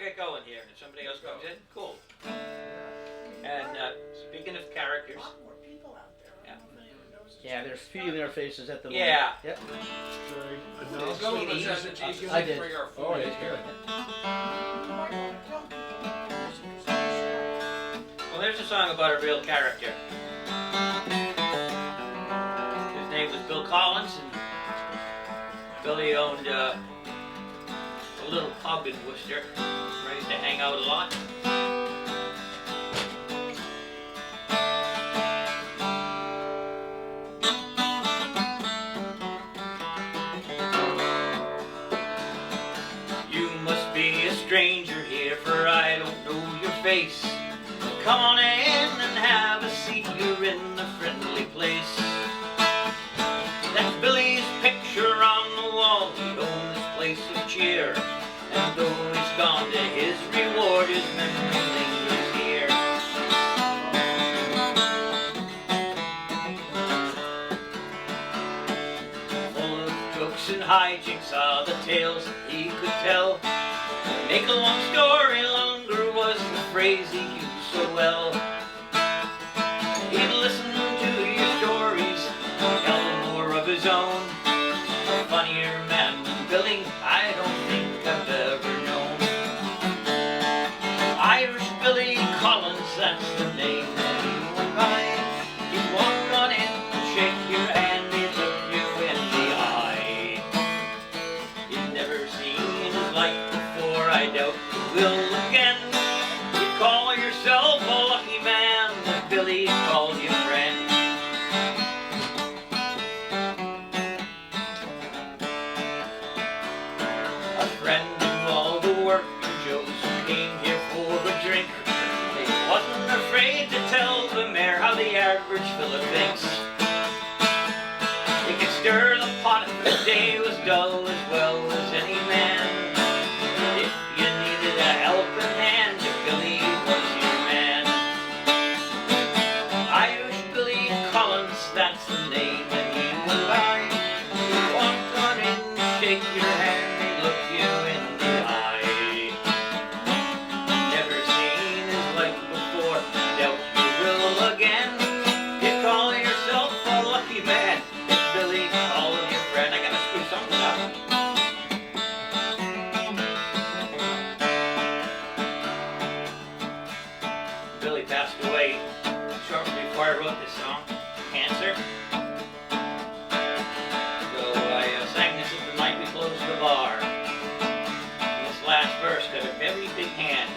I'll get going here, and if somebody else comes in, cool. And speaking of characters, yeah, they're feeding their faces at the moment. yeah. Yep. Let's go with the I did. bring our Oh, food yeah, in here. Well, there's a song about a real character. His name was Bill Collins, and Billy owned a little pub in Worcester where I used to hang out a lot. You must be a stranger here, for I don't know your face. Come on in and have a seat, you're in a friendly place. That's Billy's picture on the wall, he owned this place of cheer. And though he's gone to his reward, his memory lingers here. Full of jokes and hijinks are the tales that he could tell. Make a long story longer was the phrase he used so well. He'd listen to your stories, tell more of his own. A funnier man than Billy, I don't think I've ever known. Irish Billy Collins, that's the name that he went by. He'd walk on in and shake your hand, he'd look you in the eye. You'd never seen his like before, I doubt you will again. You'd call yourself a lucky man if Billy called you friend. A friend of all the working Joes who came here for a drink. They wasn't afraid to tell the mayor how the average fella thinks. They could stir the pot if the day was dull as well as any man. If you needed a helping hand, Billy was your man. Irish Billy Collins, that's the name that he went by. He'd walk on in, shake your hand, he'd look you in the eye. Never seen his like before, doubt you will again. You call yourself a lucky man if Billy called your friend. I gotta screw something up. Billy passed away shortly before I wrote this song, cancer. So I sang this at the night we closed the bar. And this last verse got a very big hand.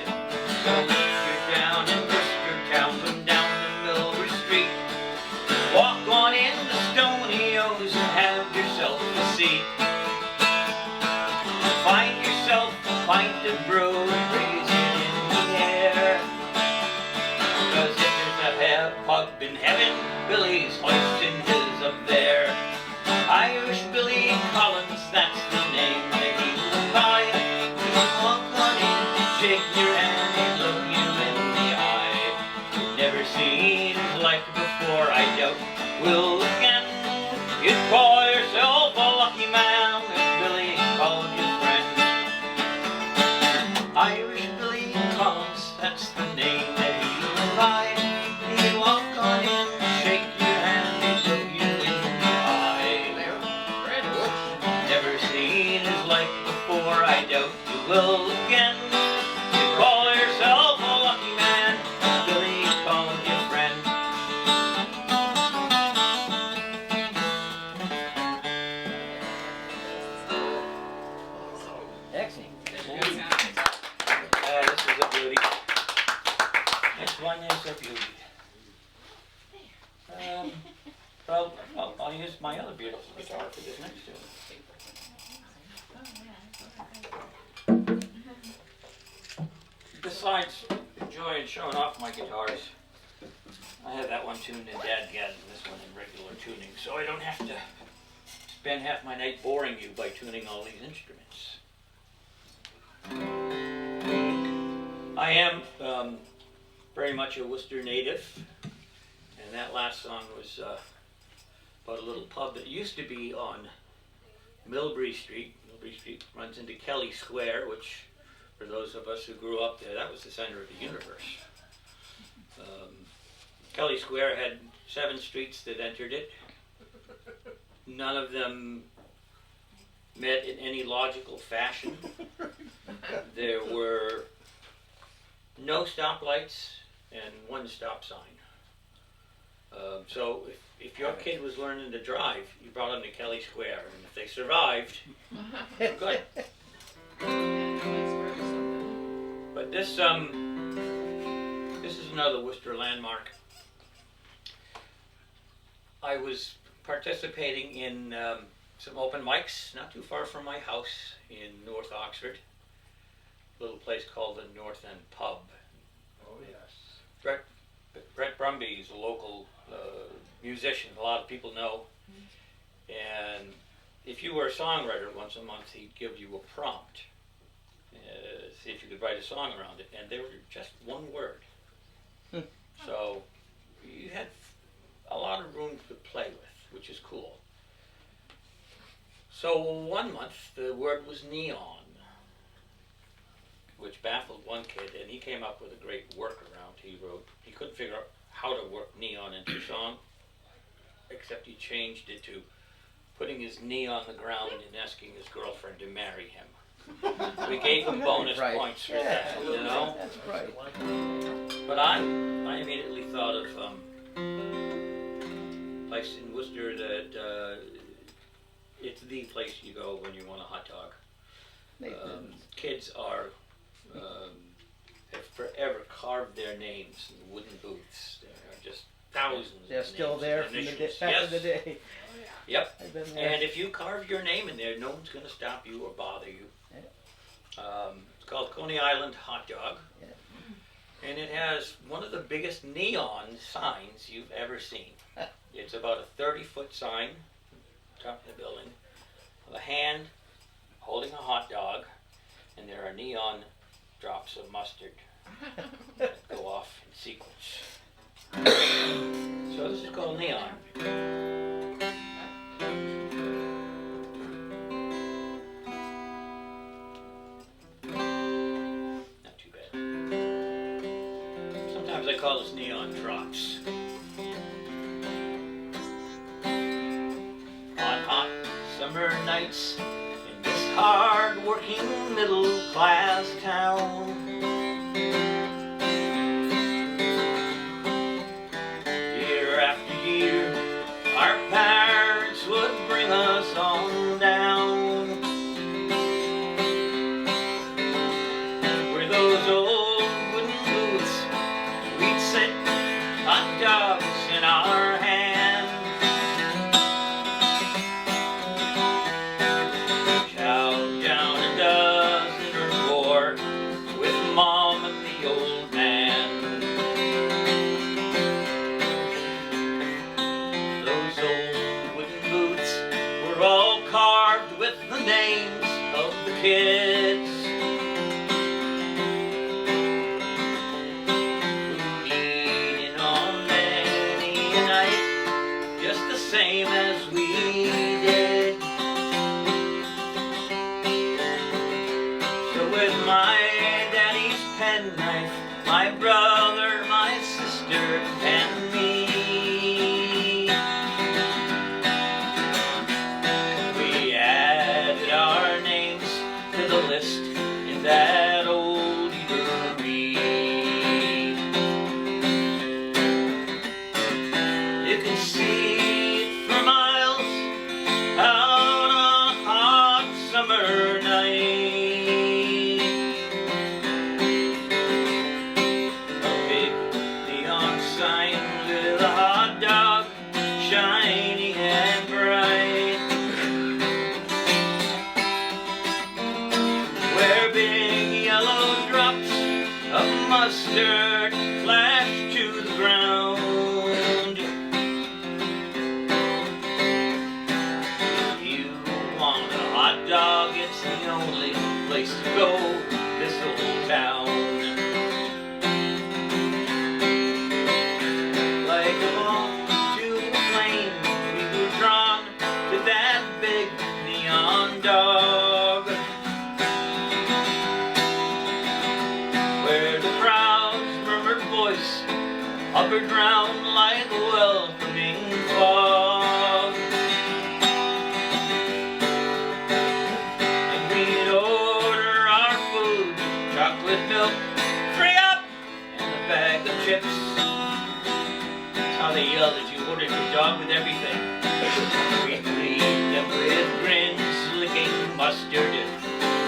So if you're down in Worcester town, come down to Millbury Street. Walk on into Stony O's and have yourself a seat. Find yourself a pint of brew and raise it in the air. Cause if there's a pub in heaven, Billy's hoisting his up there. Irish Billy Collins, that's the name that he went by. He'd walk on in and shake your hand, he'd look you in the eye. You've never seen his like before, I doubt will again. You'd call yourself a lucky man if Billy called you friend. Irish Billy Collins, that's the name that he went by. He'd walk on in, shake your hand, he'd look you in the eye. Never seen his like before, I doubt you will again. You call yourself a lucky man, Billy called you friend. Excellent. This is a beauty. This one is a beauty. Well, I'll use my other beautiful guitar for this next tune. Besides enjoying showing off my guitars, I have that one tuned in Dadgad and this one in regular tuning, so I don't have to spend half my night boring you by tuning all these instruments. I am very much a Worcester native, and that last song was about a little pub that used to be on Millbury Street. Millbury Street runs into Kelly Square, which For those of us who grew up there, that was the center of the universe. Kelly Square had 7 streets that entered it. None of them met in any logical fashion. There were no stoplights and 1 stop sign. So if your kid was learning to drive, you brought them to Kelly Square, and if they survived, good. But this is another Worcester landmark. I was participating in some open mics not too far from my house in North Oxford, a little place called the North End Pub. Oh, yes. Brett Brumby is a local musician, a lot of people know. And if you were a songwriter, once a month he'd give you a prompt, see if you could write a song around it, and they were just 1 word. So you had a lot of room to play with, which is cool. So 1 month the word was neon, which baffled one kid, and he came up with a great workaround. He wrote, he couldn't figure out how to work neon into a song, except he changed it to putting his knee on the ground and asking his girlfriend to marry him. We gave him bonus points for that, you know? That's right. But I immediately thought of a place in Worcester that it's the place you go when you want a hot dog. Kids have forever carved their names in the wooden booths. There are just thousands. They're of still names there and from the initials. back Yes. in the day. Yep. I've been there. And if you carve your name in there, no one's going to stop you or bother you. It's called Coney Island Hot Dog. Yeah. And it has one of the biggest neon signs you've ever seen. It's about a 30-foot sign, top of the building, with a hand holding a hot dog, and there are neon drops of mustard that go off in sequence. So this is called neon. Not too bad. Sometimes I call this neon drops. On hot summer nights in this hard-working middle-class town, year after year, our parents would bring us on down. Where those old wooden booths, we'd sit, hot dogs in our hand. Chow down a dozen or more with Mom and the old man. Those old wooden boots were all carved with the names of the kids. Leaning on many a night, just the same as we did. So with my daddy's penknife, my brother, my sister, and me, we added our names to the list in that old eatery. You can see it for miles out on a hot summer night. A big neon sign with a hot dog, shiny and bright, where big yellow drops of mustard flash to the ground. If you want a hot dog, it's the only place to go, this old town. Like a moth to a flame, we were drawn to that big neon dog. welcoming fog. And we'd order our food, chocolate milk, 3-up, and a bag of chips. That's how they yelled at you, ordered your dog with everything. We'd greet them with grins, licking mustard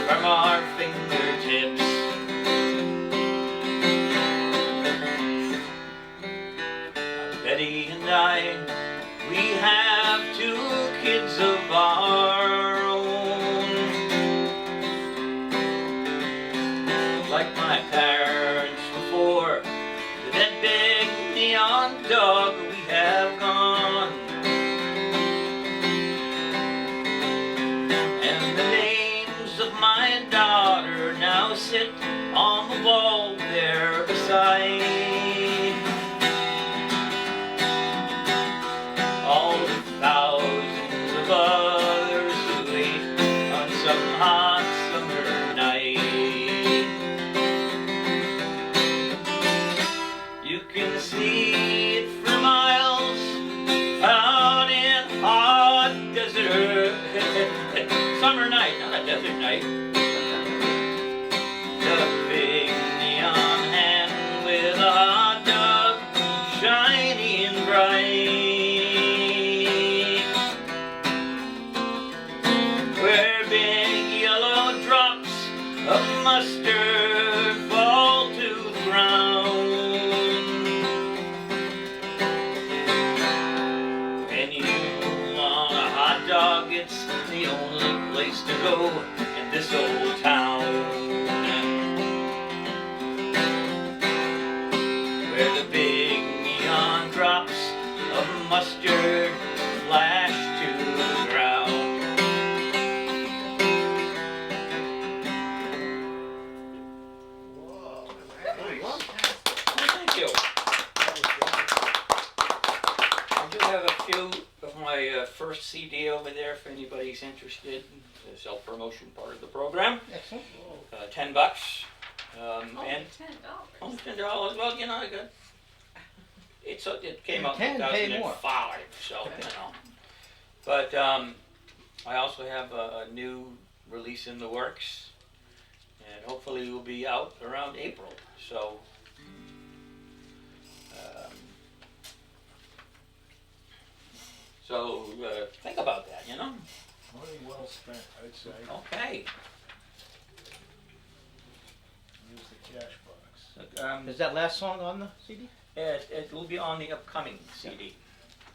from our fingertips. Betty and I, we have 2 kids of our own. Like my parents before, that big neon dog we have gone. And the names of my daughter now sit on the wall there beside all the thousands of others who ate on some hot summer night. You can see it for miles out in hot desert. Summer night, not a desert night. The big neon hand with a hot dog shining bright, where big yellow drops of mustard fall to the ground. When you want a hot dog, it's the only place to go in this old town, where the big neon drops of mustard flash to the ground. Whoa. Thank you. I do have a few of my first CD over there if anybody's interested. The self-promotion part of the program. Excellent. $10. And $10. only $10. Well, you know, I got it came out in You can pay more. 2005, so you know. But I also have a new release in the works, and hopefully it will be out around April. So. Think about that, you know? Money well spent, I'd say. Okay. Use the cash box. Is that last song on the CD? It will be on the upcoming CD.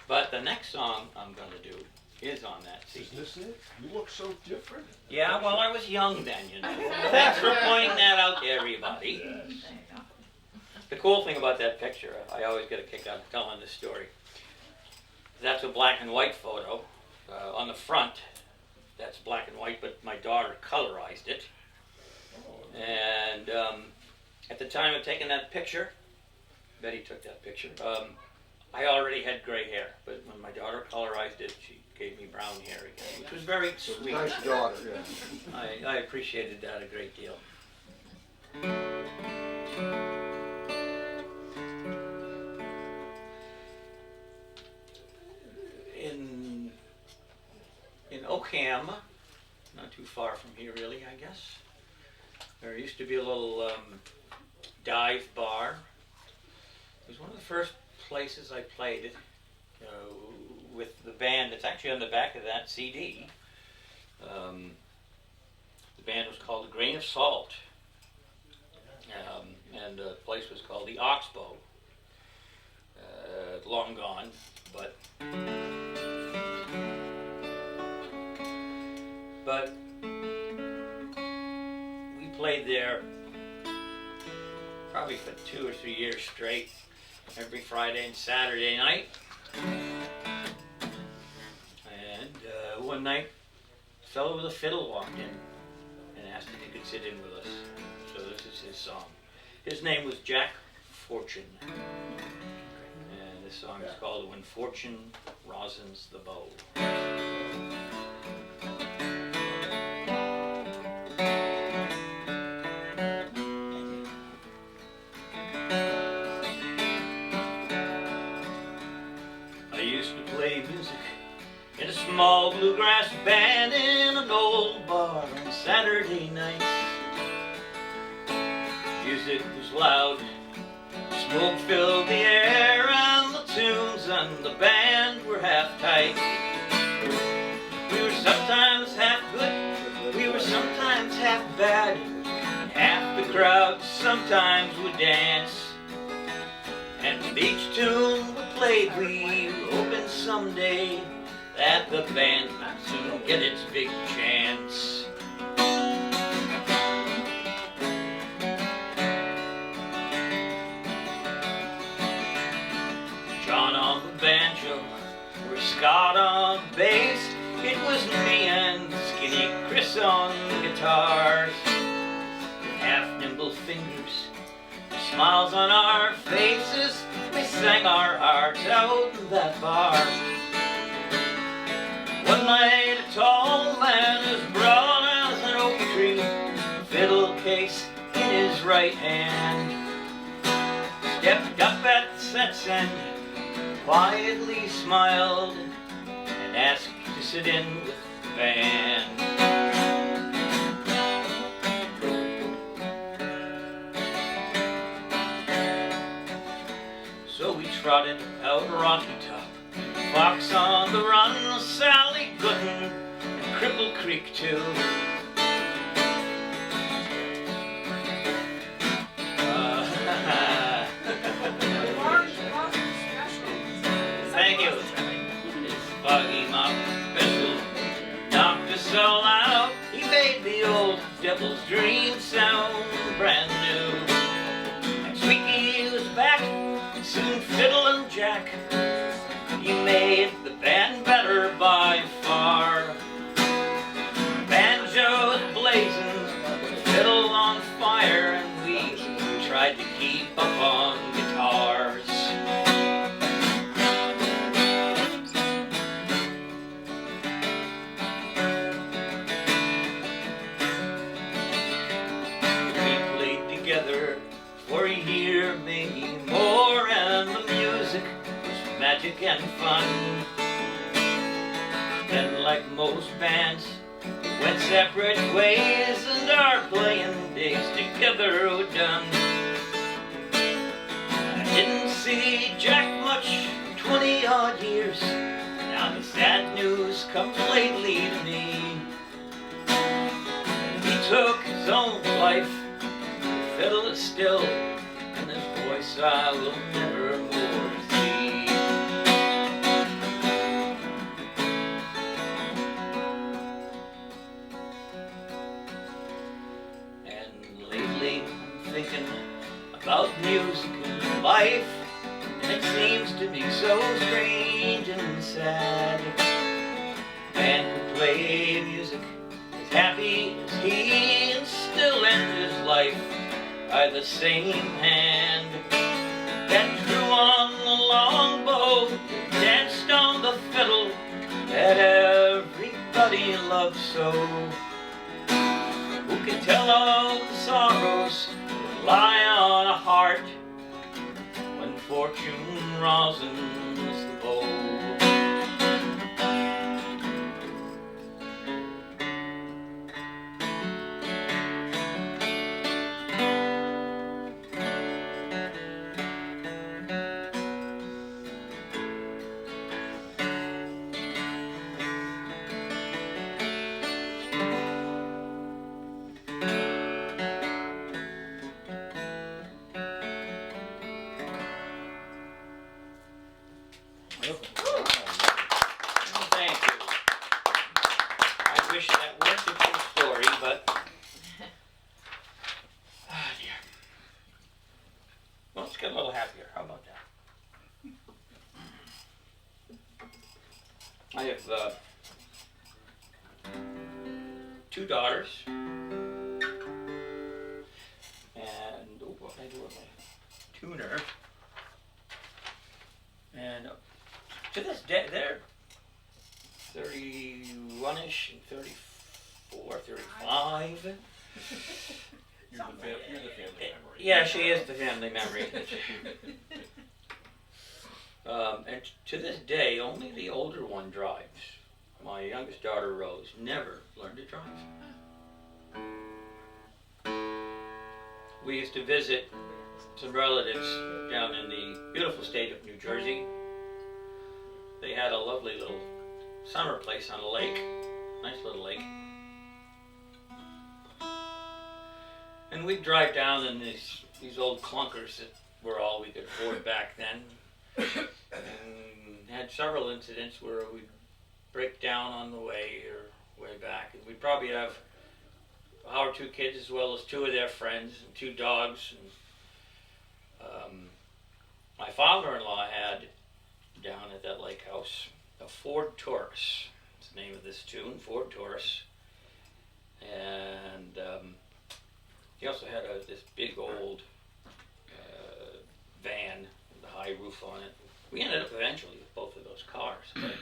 But the next song I'm going to do is on that CD. Is this it? You look so different. Yeah, well, I was young then, you know. Thanks for pointing that out to everybody. The cool thing about that picture, I always get a kick out of telling this story. That's a black and white photo. On the front, that's black and white, but my daughter colorized it. And at the time of taking that picture, Betty took that picture, I already had gray hair, but when my daughter colorized it, she gave me brown hair again, which was very sweet. Nice daughter, yeah. I appreciated that a great deal. In Oakham, not too far from here really, I guess, there used to be a little dive bar. It was one of the first places I played it with the band that's actually on the back of that CD. The band was called The Grain of Salt, and the place was called the Oxbow. Long gone, but we played there probably for 2 or 3 years straight, every Friday and Saturday night. And one night, a fellow with a fiddle walked in and asked if he could sit in with us. So this is his song. His name was Jack Fortune. And this song is called When Fortune Rosins the Bow. play music in a small bluegrass band in an old bar on Saturday nights. Music was loud, smoke filled the air, and the tunes and the band were half tight. We were sometimes half good, we were sometimes half bad, and half the crowd sometimes would dance. And with each tune we played, we were hoping someday that the band would soon get its big chance. John on the banjo, or Scott on bass, it was me and Skinny Chris on the guitars. With half-nimble fingers, smiles on our faces, we sang our hearts out in that bar. One night a tall man as broad as an oak tree, fiddle case in his right hand, stepped up at the set's end, quietly smiled, and asked to sit in with the band. So we trotted out a rocky top, Fox on the run, Sally Gooden, and Cripple Creek too. Thank you. It's Foggy Mop Special. Knocked us all out. He made the old Devil's Dream sound brand new. And Squeaky was back, and soon Fiddle and Jack. He made the band better by far. Banjo was blazing, fiddle on fire, and we tried to keep up on guitars. We played together for a year, maybe more, and the music was magic and fun. Then, like most bands, we went separate ways, and our playing days together were done. I didn't see Jack much in 20-odd years. Now the sad news comes lately to me. He took his own life. The fiddle is still, and his voice I will never more see. And lately I'm thinking about music and life, and it seems to be so strange and sad. A man could play music as happy as he, and still end his life by the same hand that drew on the longbow, danced on the fiddle that everybody loved so. Who can tell of the sorrows that lie on a heart when fortune rosens the bow? Thank you. I wish that weren't a true story, but dear. Well, let's get a little happier. How about that? I have 2 daughters, and what I do with my tuner, and to this day they're 31-ish and 34, 35. You're the family memory. Yeah, she is the family memory. And to this day, only the older one drives. My youngest daughter, Rose, never learned to drive. We used to visit some relatives down in the beautiful state of New Jersey. They had a lovely little summer place on a lake, nice little lake. And we'd drive down in these old clunkers that were all we could afford back then. And had several incidents where we'd break down on the way or way back. And we'd probably have our two kids as well as two of their friends and two dogs. And, my father-in-law had down at that lake house a Ford Taurus. It's the name of this tune, Ford Taurus. And he also had this big old van with a high roof on it. We ended up eventually with both of those cars. But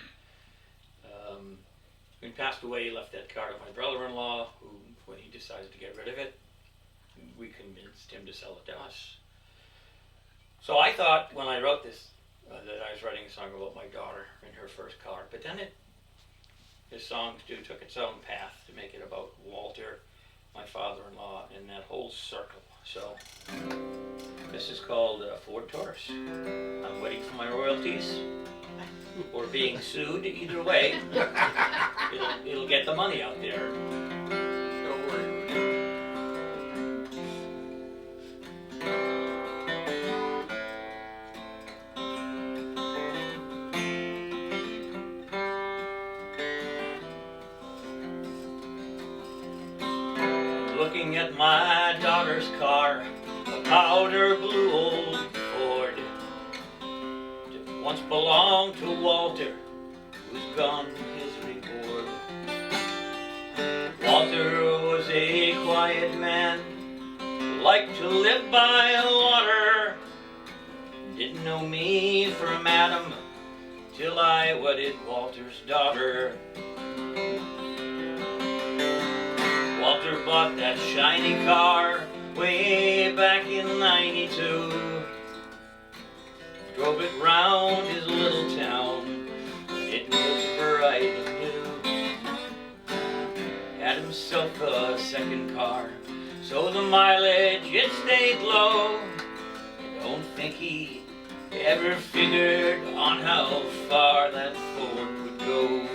when he passed away, he left that car to my brother-in-law, who, when he decided to get rid of it, we convinced him to sell it to us. So I thought when I wrote this that I was writing a song about my daughter in her first car. But then this song took its own path to make it about Walter, my father-in-law, and that whole circle. So this is called Ford Taurus. I'm waiting for my royalties or being sued. Either way, it'll get the money out there. Don't worry. Looking at my daughter's car, a powder blue old Ford, that once belonged to Walter, who's gone his reward. Walter was a quiet man, liked to live by water, didn't know me from Adam till I wedded Walter's daughter. Walter bought that shiny car way back in '92. Drove it round his little town. It was bright and new. Had himself a second car, so the mileage it stayed low. I don't think he ever figured on how far that Ford would go.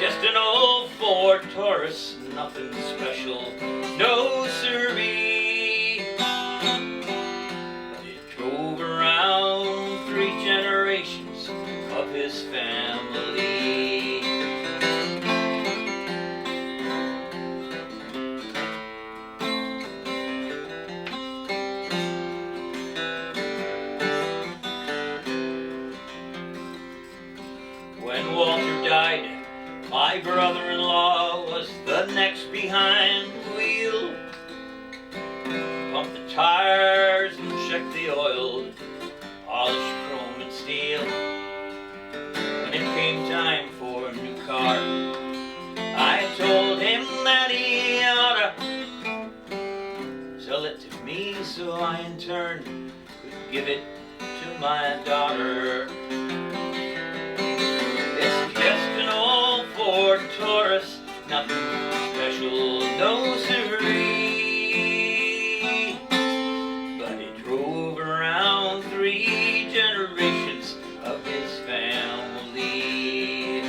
Just an old Ford Taurus, nothing special, no siree. But it drove around 3 generations of his family. When Walter died, my brother-in-law was the next behind the wheel. Pumped the tires and checked the oil, polished chrome and steel. When it came time for a new car, I told him that he oughta sell it to me, so I in turn could give it to my daughter. Ford Taurus, nothing special, no siree. But it drove around 3 generations of his family.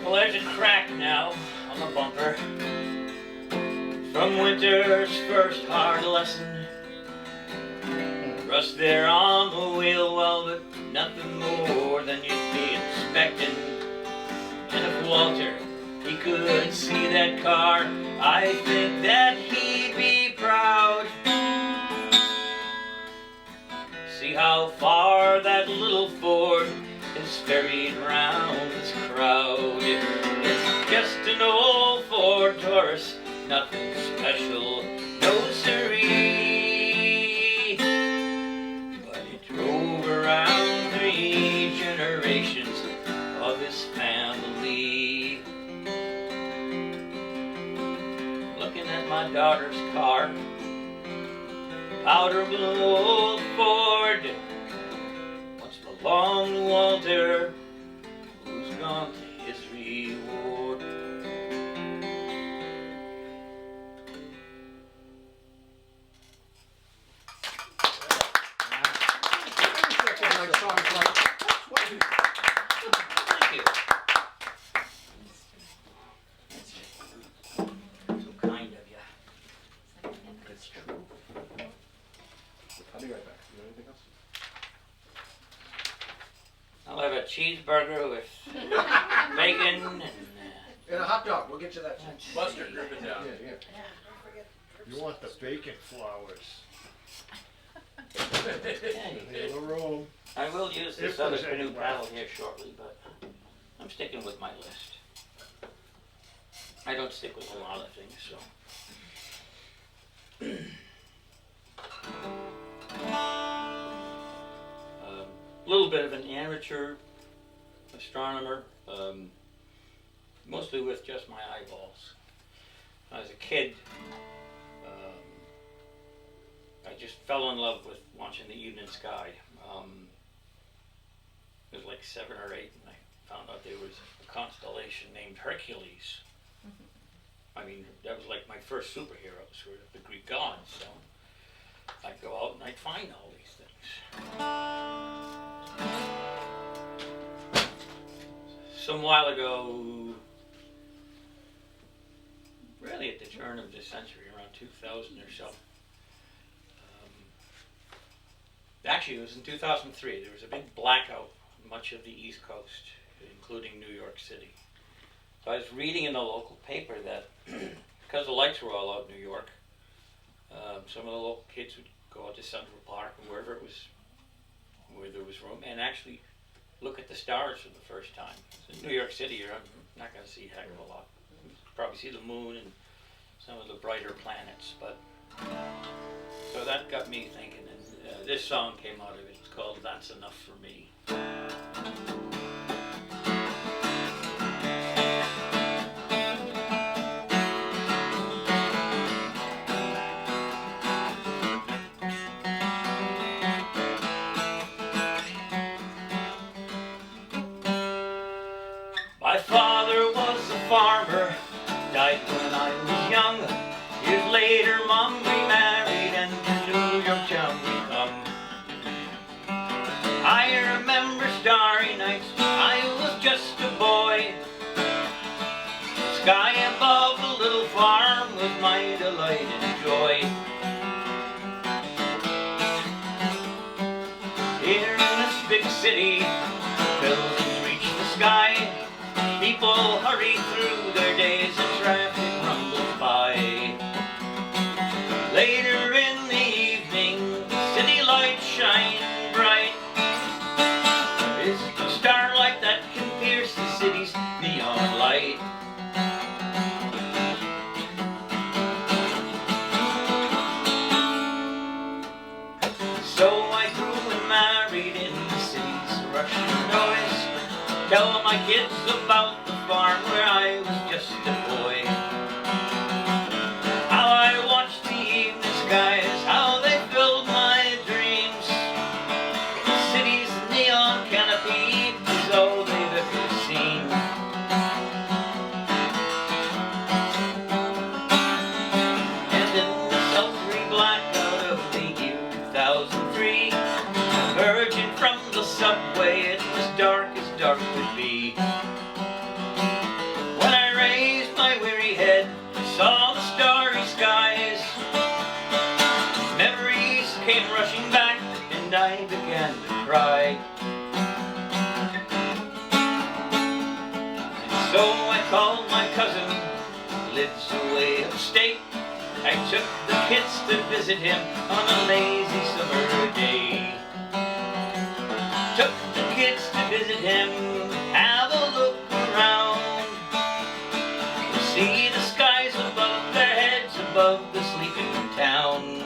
Well, there's a crack now on the bumper from winter's first hard lesson. Rust there on the wheel well, but nothing more than you'd be expecting. And if Walter, he could see that car, I think that he'd be proud. See how far that little Ford is ferried round this crowd. It's just an old Ford Taurus, nothing special, no siree. daughter's car, powder blue old Ford. What's belonged to Walter, who's gone to his reward? Thank you. So kind of you. It's true. I'll be right back. You want anything else? I'll have a cheeseburger with bacon and And a hot dog, we'll get you that too. Buster, grip it down. Yeah. You want the bacon flowers. Hey, The room. I will use If this other there's any canoe paddle left. here shortly, but I'm sticking with my list. I don't stick with a lot of things, so. A little bit of an amateur astronomer, mostly with just my eyeballs. When I was a kid, I just fell in love with watching the evening sky. It was like 7 or 8, and I found out there was a constellation named Hercules. I mean, that was like my first superheroes, were the Greek gods. So I'd go out and I'd find all these things. Some while ago, really at the turn of the century, around 2000 or so. Actually, it was in 2003. There was a big blackout in much of the East Coast, including New York City. So I was reading in the local paper that because the lights were all out in New York, some of the local kids would go out to Central Park or wherever it was, where there was room, and actually look at the stars for the first time. So in New York City, you're not going to see a heck of a lot. You probably see the moon and some of the brighter planets, but so that got me thinking, and this song came out of it. It's called "That's Enough for Me." My father was a farmer, died when I was young. Years later, Mom remarried and to New York town we come. I remember starry nights, I was just a boy. The sky above the little farm was my delight and joy. Here in this big city, buildings reach the sky. People hurry through their days and traffic rumbles by. Later in the evening, city lights shine bright. There is no starlight that can pierce the city's neon light. So I grew and married in the city's rushing noise. Tell my kids about the farm where I was just a boy. How I watched the evening skies, how they filled my dreams. The city's neon canopy is all they've ever seen. And in the sultry blackout of the year 2003, emerging from the subway, it was dark as dark could be. When I raised my weary head, I saw the starry skies. Memories came rushing back, and I began to cry. And so I called my cousin, who lives away upstate. I took the kids to visit him on a lazy summer day. Took the kids to visit him, have a look around, see the skies above their heads, above the sleeping town.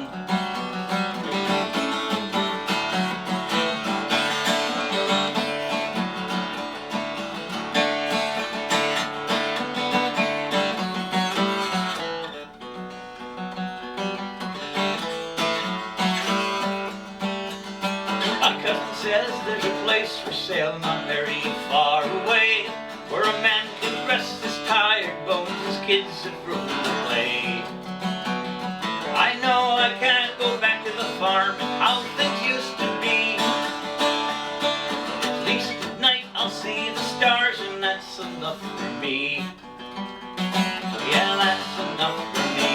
there's a place for sale not very far away, where a man can rest his tired bones, his kids have room to play. I know I can't go back to the farm and how things used to be, but at least at night I'll see the stars, and that's enough for me. Yeah, that's enough for me.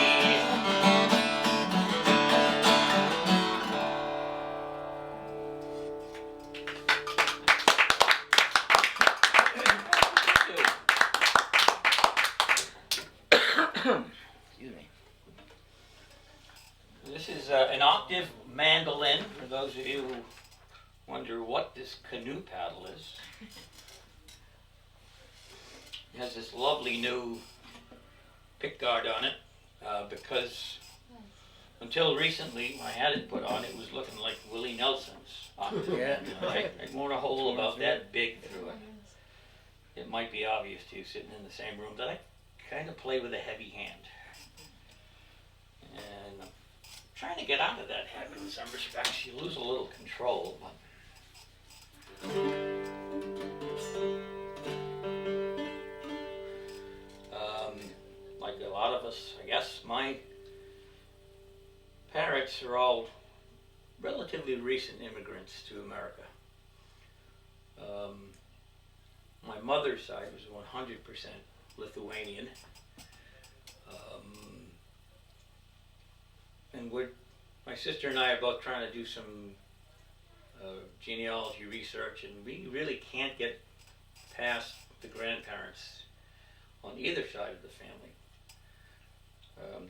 Excuse me. This is an octave mandolin, for those of you who wonder what this canoe paddle is. It has this lovely new pickguard on it, because until recently, when I had it put on, it was looking like Willie Nelson's octave mandolin. I wore a hole about that big through it. It might be obvious to you sitting in the same room that I kind of play with a heavy hand. And I'm trying to get out of that habit in some respects. You lose a little control, but like a lot of us, I guess, my parents are all relatively recent immigrants to America. My mother's side was 100% Lithuanian. And my sister and I are both trying to do some genealogy research, and we really can't get past the grandparents on either side of the family.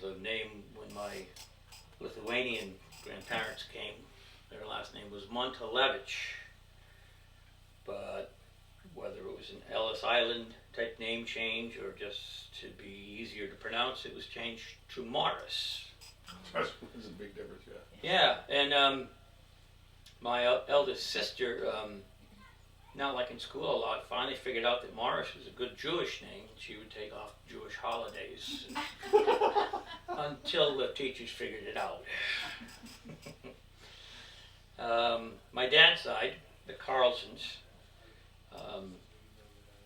The name, when my Lithuanian grandparents came, their last name was Montalevich, but whether it was an Ellis Island type name change or just to be easier to pronounce, it was changed to Morris. That's a big difference, yeah. Yeah, and my eldest sister, not like in school a lot, finally figured out that Morris was a good Jewish name. She would take off Jewish holidays until the teachers figured it out. My dad's side, the Carlsons,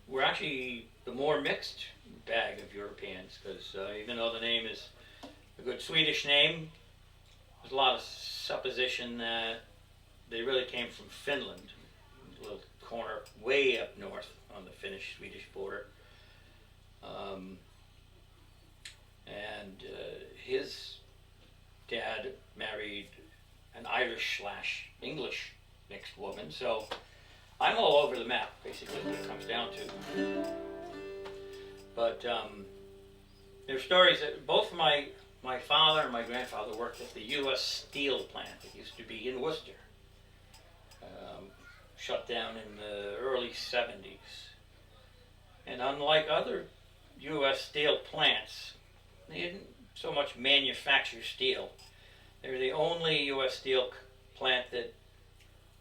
were actually the more mixed bag of Europeans, because even though the name is a good Swedish name, there's a lot of supposition that they really came from Finland, a little corner way up north on the Finnish-Swedish border. And his dad married an Irish/English mixed woman, so I'm all over the map, basically, what it comes down to. But there are stories that both my father and my grandfather worked at the U.S. Steel plant that used to be in Worcester. Shut down in the early 70s. And unlike other U.S. steel plants, they didn't so much manufacture steel. They were the only U.S. steel plant that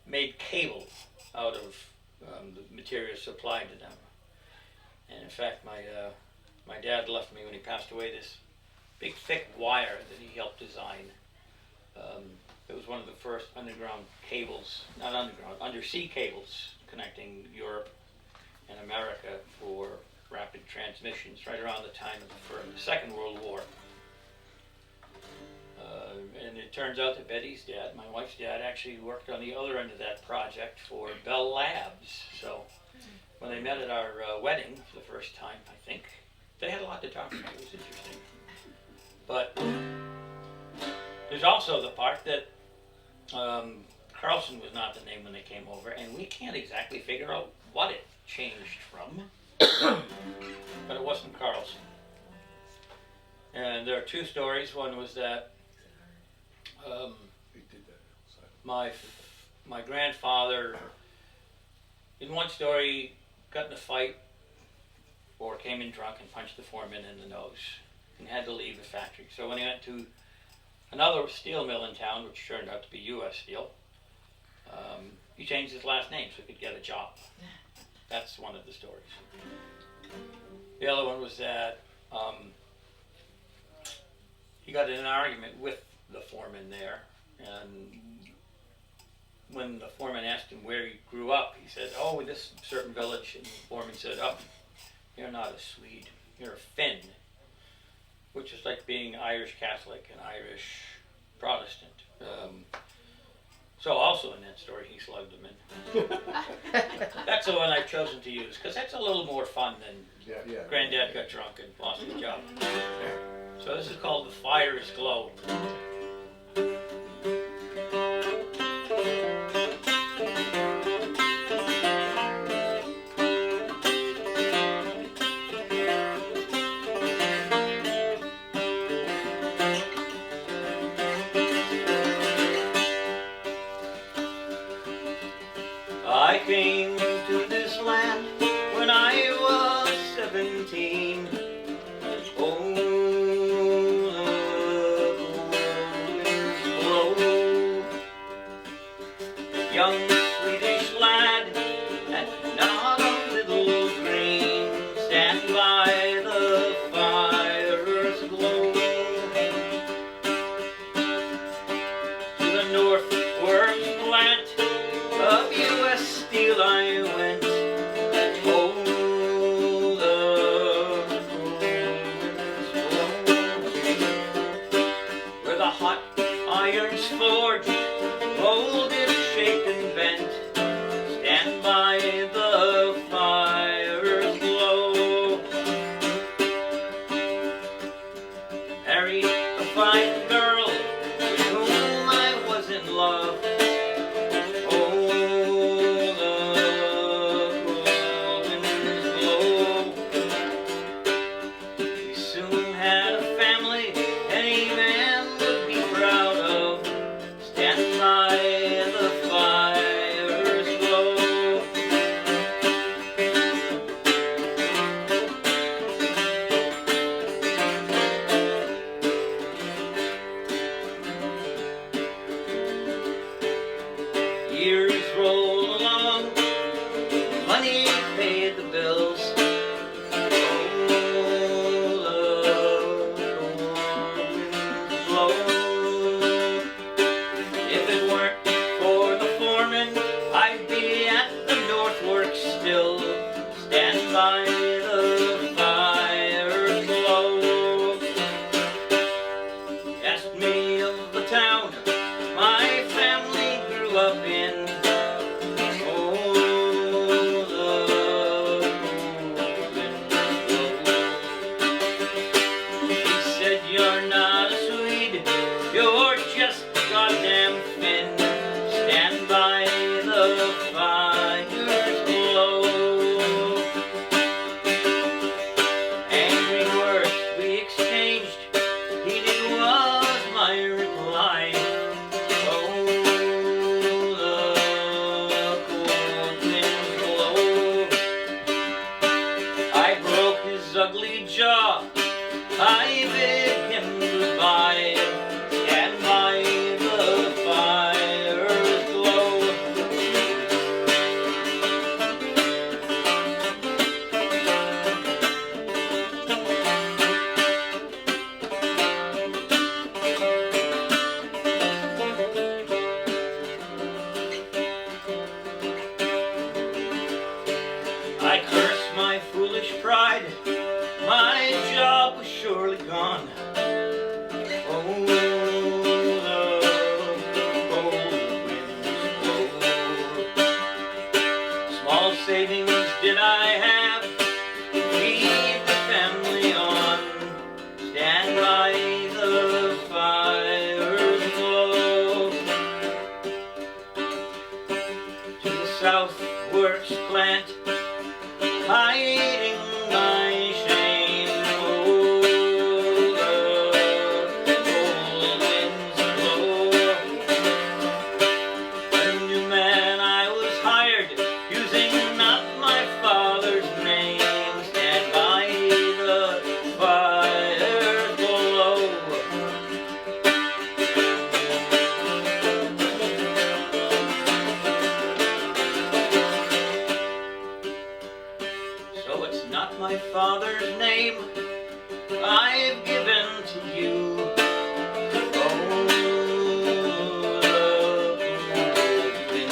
made cable out of the materials supplied to them. And in fact, my dad left me when he passed away this big thick wire that he helped design. It was one of the first underground cables, not underground, undersea cables connecting Europe and America for rapid transmissions right around the time of the Second World War. And it turns out that Betty's dad, my wife's dad, actually worked on the other end of that project for Bell Labs. So when they met at our wedding for the first time, I think, they had a lot to talk about. It was interesting. But there's also the part that Carlson was not the name when they came over, and we can't exactly figure out what it changed from, but it wasn't Carlson. And there are two stories. One was that my grandfather, in one story, got in a fight or came in drunk and punched the foreman in the nose and had to leave the factory. So when he went to another steel mill in town, which turned out to be U.S. Steel, he changed his last name so he could get a job. That's one of the stories. The other one was that he got in an argument with the foreman there, and when the foreman asked him where he grew up, he said, "Oh, in this certain village." And the foreman said, "Oh, you're not a Swede, you're a Finn," which is like being Irish Catholic and Irish Protestant. So also in that story, he slugged him in. That's the one I've chosen to use, because that's a little more fun than Yeah. Granddad got drunk and lost his job. So this is called The Fire's Glow. I came to this land when I was 17. Oh, the winds blow. Young Swedish lad, and not a little green, stand by the fire's glow. To the north works plant of U.S. Steel I went. Oh, the where the hot iron's forged, molded, shaped and bent, stand by the fire's glow. Married a fine girl with whom I was in love. Years roll along, money paid the bills. Oh, the winds blow. If it weren't for the foreman, I'd be at the North Works still. Stand by the fire's glow. Asked me of the town my family grew up in. You're not a Swede, you're just a goddamn Finn. Stand by the fire's glow. Angry words we exchanged, heated was my reply. Oh, the cold winds blow. I broke his ugly jaw, I bid him goodbye. Stand by the fire's glow. I curse my foolish pride, my job was surely gone. Oh, the cold winds blow. Small savings did I have to keep the family on. Stand by the fire's glow. To the South Works plant, hiding my shame. Oh, the cold winds blow. A new man I was hired, using not my father's name. Stand by the fire's glow. So it's not my father's name I've given to you. Oh, the winds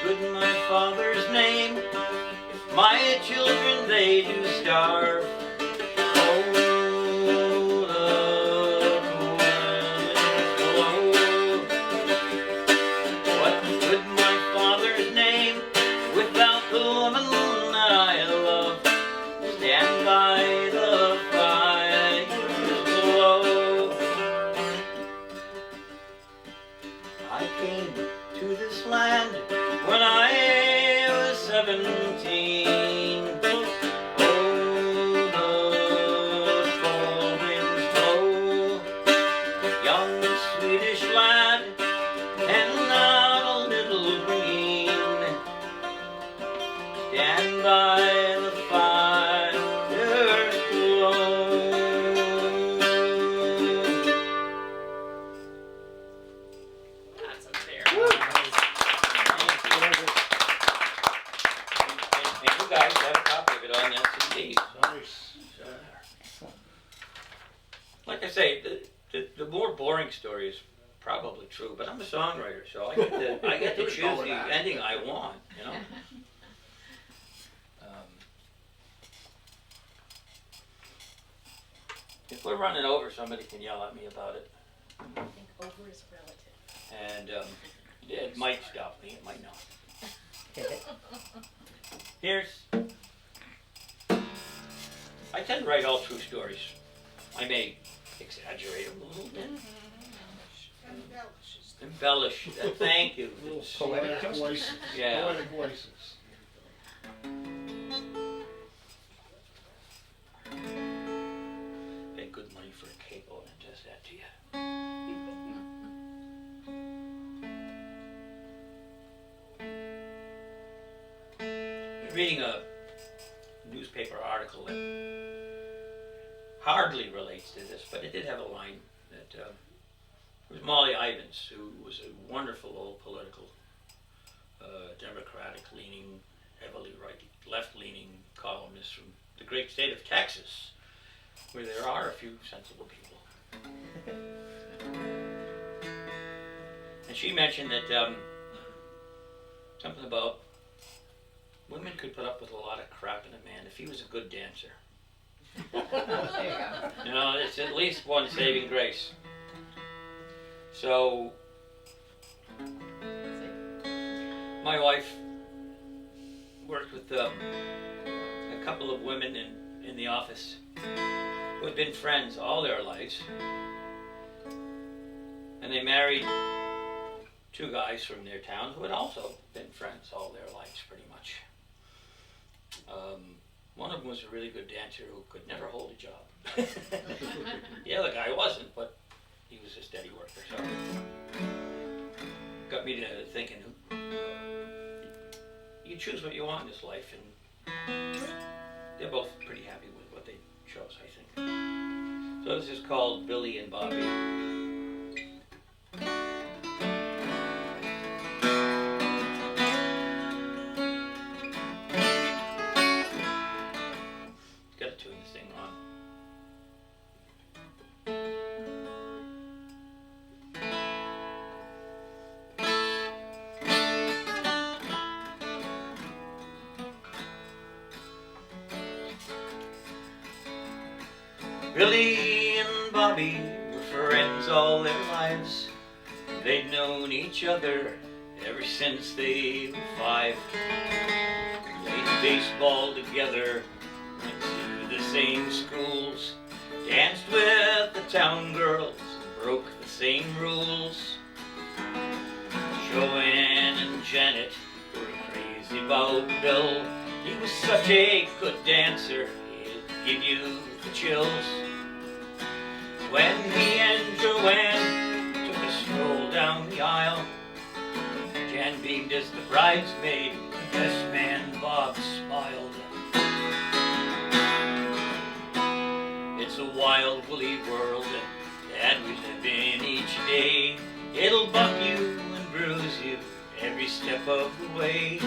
could my father's name, if my children they do starve? Oh, the winds blow. What could my father's name without the woman that I love? Stand by the fires below. I came to this land when I was 17. Oh, the cold winds blow. Young Swedish lad and not a little green. Stand by the fire's glow. That's unfair. And you guys have a copy of it on that CD. Nice. Like I say, the more boring story is probably true, but I'm a songwriter, so I get to choose the ending I want, you know. If we're running over, somebody can yell at me about it, I think over is relative. and yeah, it might stop me, it might not. Here's, I tend to write all true stories. I may exaggerate them a little bit. Embellish. Thank you. Little It's- poetic voices. Yeah. Poetic voices. Pay good money for a capo and it does that to you. Reading a newspaper article that hardly relates to this, but it did have a line that it was Molly Ivins, who was a wonderful old political, Democratic-leaning, heavily left-leaning columnist from the great state of Texas, where there are a few sensible people. And she mentioned that something about women could put up with a lot of crap in a man if he was a good dancer. There you go. You know, it's at least one saving grace. So, my wife worked with a couple of women in the office who had been friends all their lives. And they married two guys from their town who had also been friends all their lives, pretty much. One of them was a really good dancer who could never hold a job. The other guy wasn't, but he was a steady worker. So got me to thinking, you choose what you want in this life, and they're both pretty happy with what they chose, I think. So this is called Billy and Bobby. Gotta tune this thing on. Billy and Bobby were friends all their lives. They'd known each other ever since they were 5. Played baseball together, went to the same schools, danced with the town girls, broke the same rules. Joanne and Janet were crazy about Bill. He was such a good dancer, he'd give you the chills. When he and Joanne took a stroll down the aisle, Jan beamed as the bridesmaid, best man Bob smiled. It's a wild, woolly world that we live in each day. It'll buck you and bruise you every step of the way.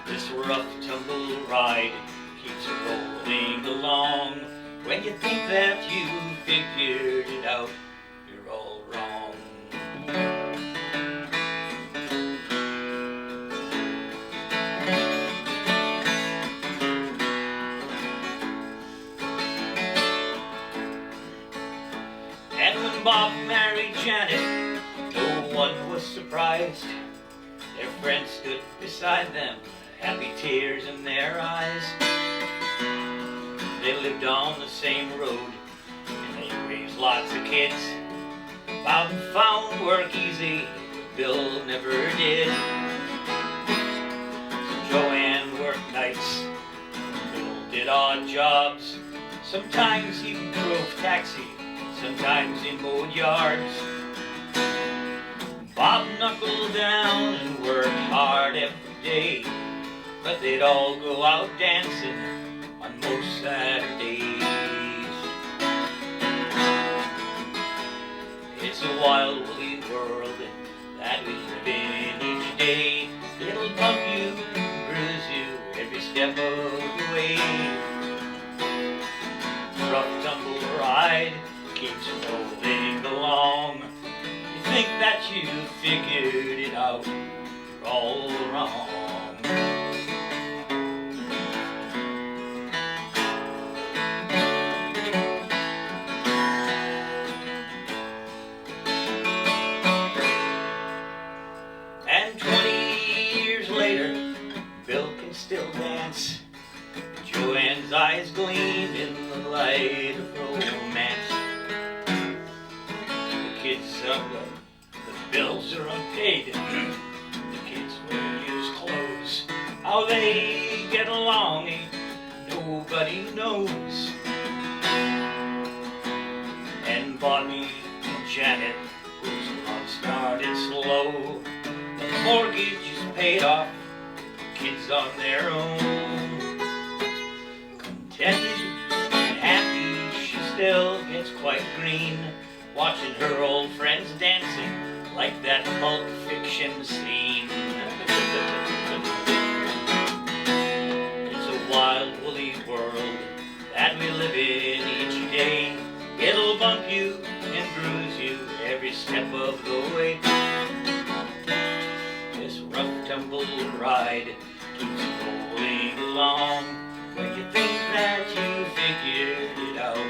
This rough tumble ride keeps rolling along. When you think that you figured it out, you're all wrong. surprised. Their friends stood beside them, happy tears in their eyes. They lived on the same road, and they raised lots of kids. Bob found work easy, Bill never did. Joanne worked nights, Bill did odd jobs. Sometimes he drove taxi, sometimes he mowed yards. Bob knuckled down and worked hard every day, but they'd all go out dancing on most Saturdays. It's a wild, woolly world that we live in each day. It'll bump you, bruise you every step of the way. Rough tumble ride keeps rolling along. You think that you figured it out, you're all wrong. And 20 years later, Bill can still dance. Joanne's eyes gleam in the light of romance. The kids the bills are unpaid. The kids wear used clothes. How they get along, nobody knows. And Bobby and Janet, whose love started slow, the mortgage is paid off, kids on their own. Contented and happy, she still gets quite green, watching her old friends dancing like that Pulp Fiction scene. It's a wild, woolly world that we live in each day. It'll bump you and bruise you every step of the way. This rough tumble ride keeps rolling along. When you think that you figured it out,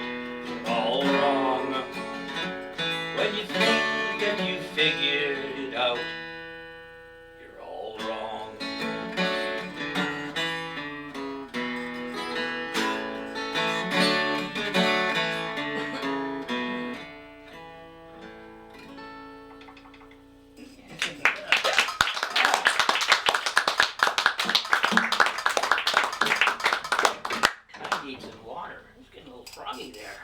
you're all wrong. When you think that you figured it out, you're all wrong. I need some water. It's getting a little froggy there.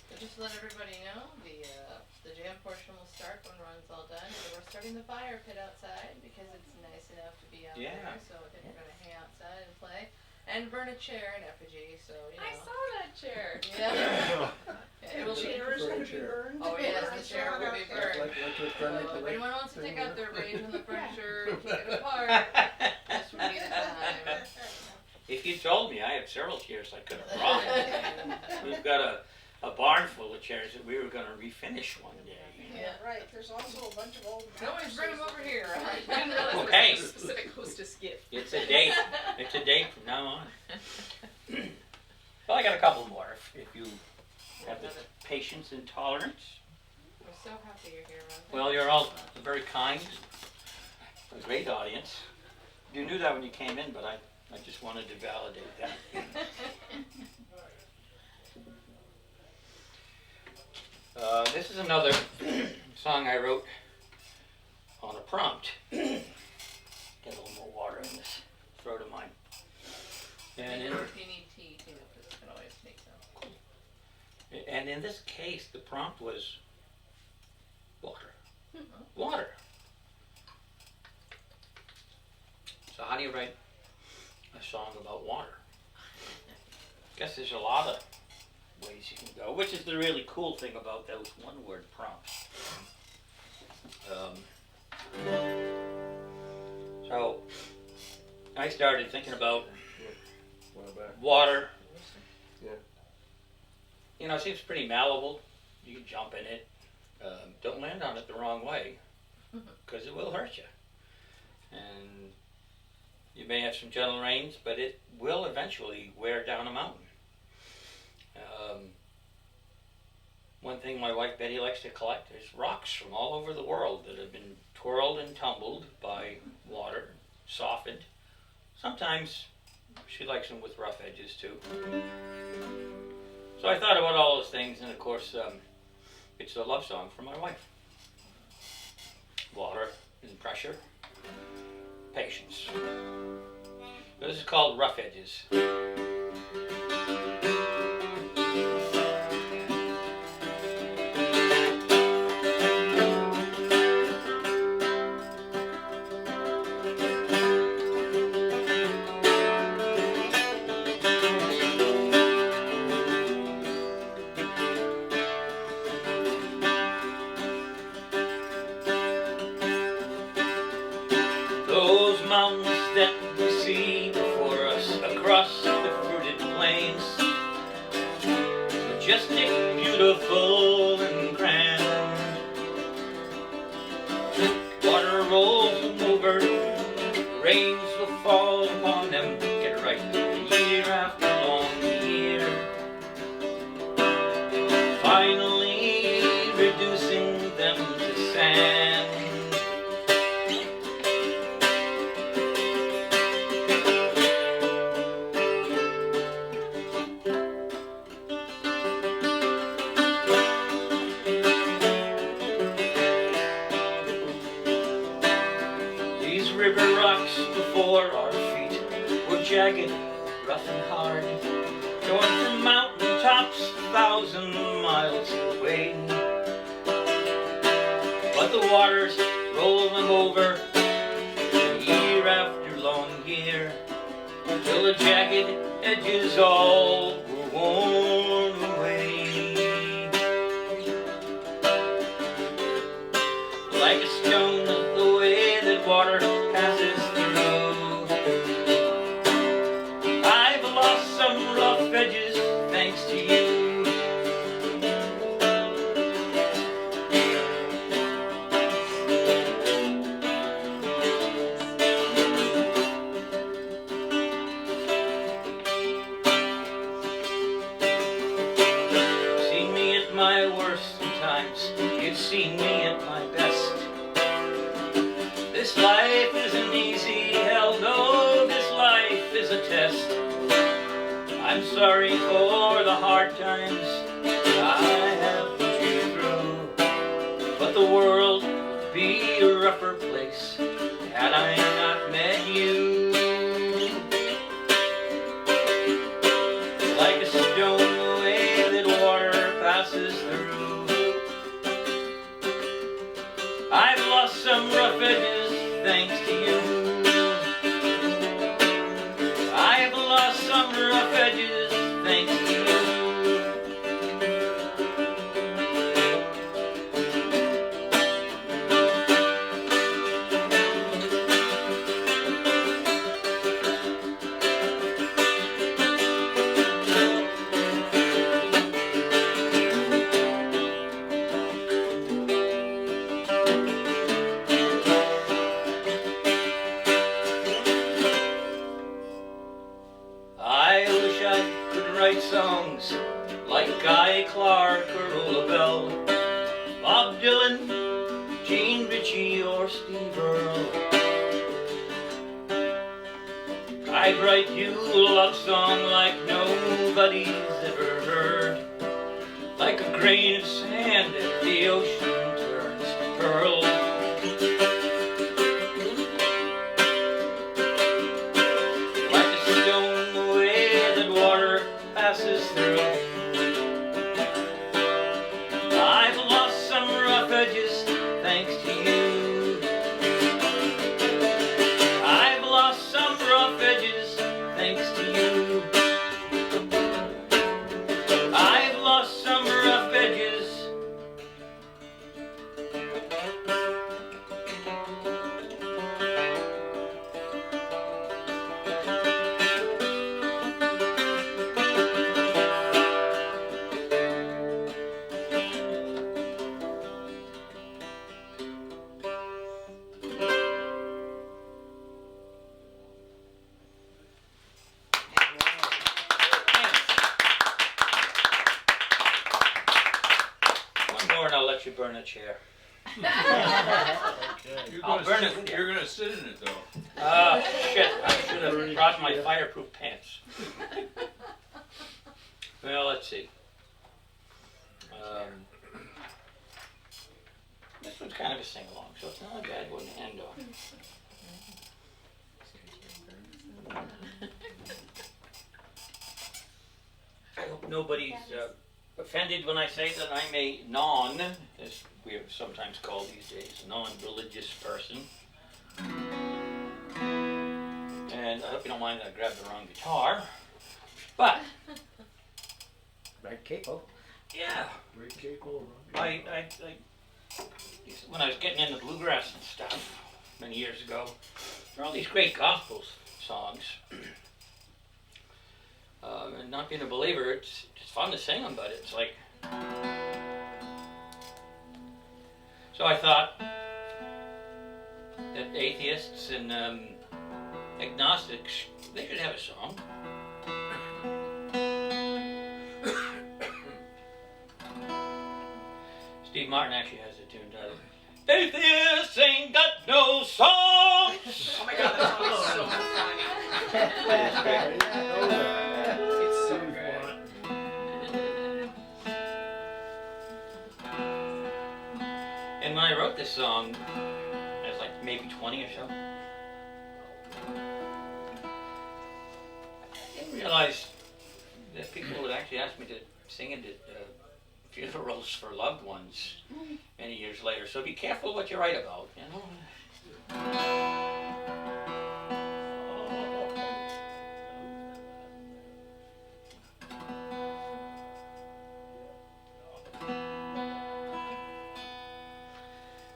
So just to let everybody know, the jam portion will start when Ron's all done. So we're starting the fire pit outside because it's nice enough to be out Yeah. there. So then we're gonna hang outside and play and burn a chair in effigy. So you know. I saw that chair. Yeah. It will be. Chair's Burn a gonna be chair. burned. Oh yes, I the saw chair will be that. burned. Like your friend So if anyone wants to take out their rage on the furniture and take it apart, this would be the time. If you told me I have several chairs I could have brought. We've got a barn full of chairs that we were going to refinish one day. Yeah. Right, there's also a bunch of old Always bring them over here. Right. I didn't realize Okay. this was a specific hostess gift. It's a date. It's a date from now on. Well, I got a couple more if you have the patience and tolerance. We're so happy you're here, Ron. Well, you're all very kind. A great audience. You knew that when you came in, but I just wanted to validate that. This is another song I wrote on a prompt. Get a little more water in this throat of mine. And in, If you need tea too, this can always make sense. and in this case, the prompt was water. Water. So how do you write a song about water? I guess there's a lot of ways you can go, which is the really cool thing about those one-word prompts. So I started thinking about water. Yeah. You know, it seems pretty malleable. You can jump in it. Don't land on it the wrong way, because it will hurt you. And you may have some gentle rains, but it will eventually wear down a mountain. One thing my wife Betty likes to collect is rocks from all over the world that have been twirled and tumbled by water, softened. Sometimes she likes them with rough edges too. So I thought about all those things, and of course, it's a love song for my wife. Water and pressure, patience. This is called Rough Edges. Those mountains that we see before us across the fruited plains, majestic, beautiful, and grand. Water rolls them over, rains will fall upon them, get right, year after long year. Finally reducing them to sand. River rocks before our feet were jagged, rough and hard, going from mountain tops 1,000 miles away. But the waters roll them over year after long year, till the jagged edges all were worn away. Like a stone, the way that water passes through, I've lost some rough edges thanks to you. Seen me at my worst sometimes, you've seen me at my best. This life isn't easy, hell no, this life is a test. I'm sorry for the hard times I have put you through, but the world would be a rougher place had I not met you. Like a stone, the way that water passes through, I've lost some rough edges thanks to you. I've lost some rough edges thanks to you. I wish I could write songs like Guy Clark or Ola Bell, Bob Dylan, Gene Ritchie or Steve Earle. I'd write you a love song like nobody's ever heard, like a grain of sand that the ocean turns to pearl. Passes through, I've lost some rough edges thanks to you. I've lost some rough edges thanks to you. I've lost some rough edges let you burn a chair. Okay. I'll burn it with you. You're gonna sit in it though. Ah, shit, I should have brought my fireproof pants. Well, let's see. This one's kind of a sing-along, so it's not a bad one to end on. I hope nobody's offended when I say that I'm a as we are sometimes called these days, non-religious person. And I hope you don't mind that I grabbed the wrong guitar. But, Right capo. yeah, Great capo. when I was getting into bluegrass and stuff many years ago, there are all these great gospel songs. And not being a believer, it's fun to sing them, but it's like... So I thought that atheists and agnostics, they should have a song. Steve Martin actually has a tune titled, "Atheists ain't got no songs." Oh my god, that song is so funny. It's great. It's so Steve good. And when I wrote this song, I was like maybe 20 or so. I didn't realize that people would actually ask me to sing it at funerals for loved ones many years later. So be careful what you write about, you know.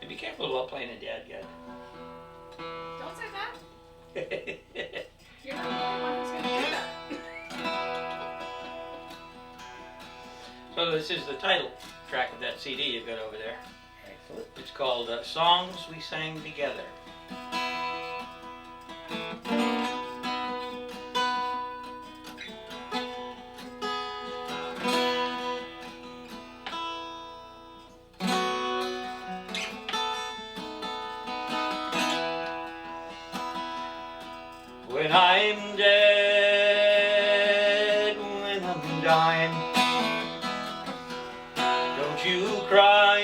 And be careful about playing a dead guy. Don't say that. You're not the only one who's gonna do that. So this is the title track of that CD you've got over there. Excellent. It's called Songs We Sang Together. When I'm dead, when I'm dying, don't you cry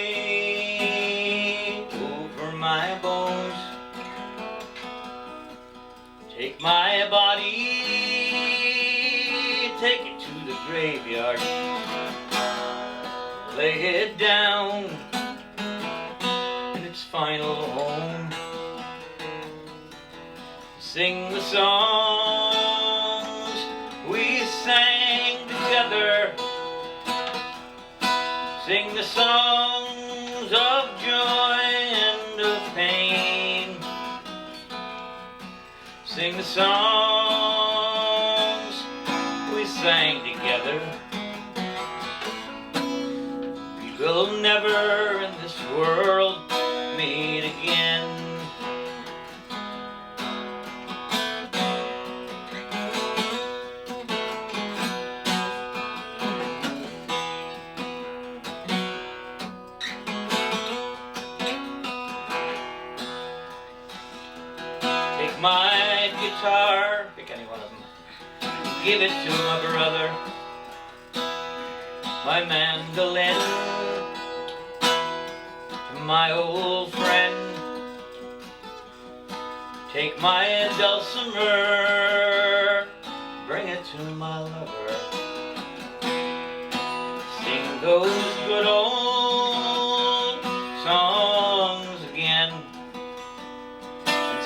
over my bones. Take my body, take it to the graveyard, lay it down in its final home. Sing the songs we sang together. Sing the songs of joy and of pain. Sing the songs we sang together. We will never in this world meet again. My guitar, pick any one of them, give it to my brother. My mandolin, to my old friend. Take my dulcimer, bring it to my lover. Sing those good old songs again.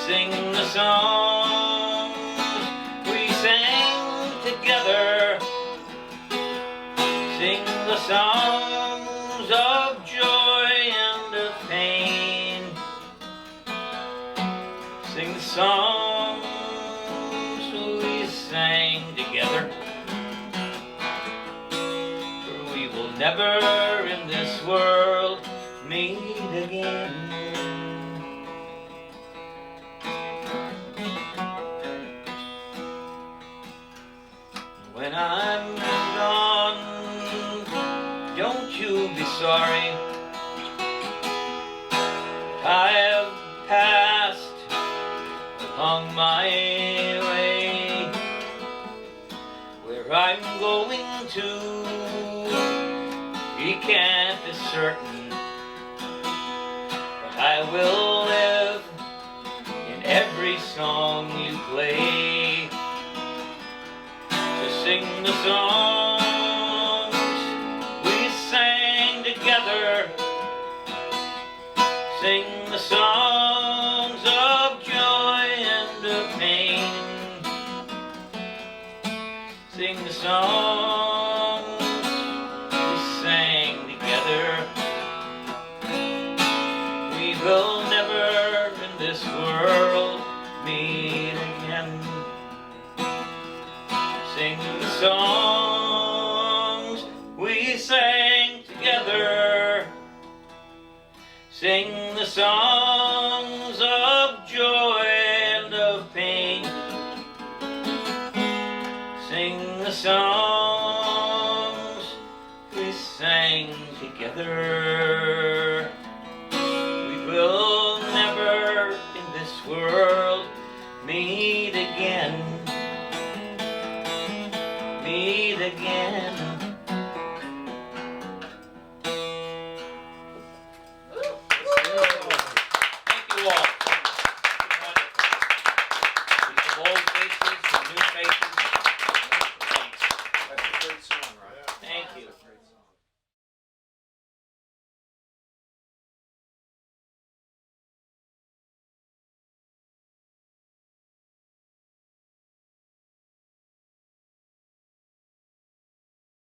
Sing the songs we sang together. Sing the songs of joy and of pain. Sing the songs we sang together. For we will never in this world meet again. When I'm gone, don't you be sorry. on my way. Where I'm going to, he can't be certain, but I will live in every song you play. To sing the songs we sang together, sing the songs of joy and of pain, sing the songs we sang together. We will never in this world meet again. Sing the songs we sang together, sing the songs of joy and of pain, sing the songs we sang together. We will never in this world meet again, meet again.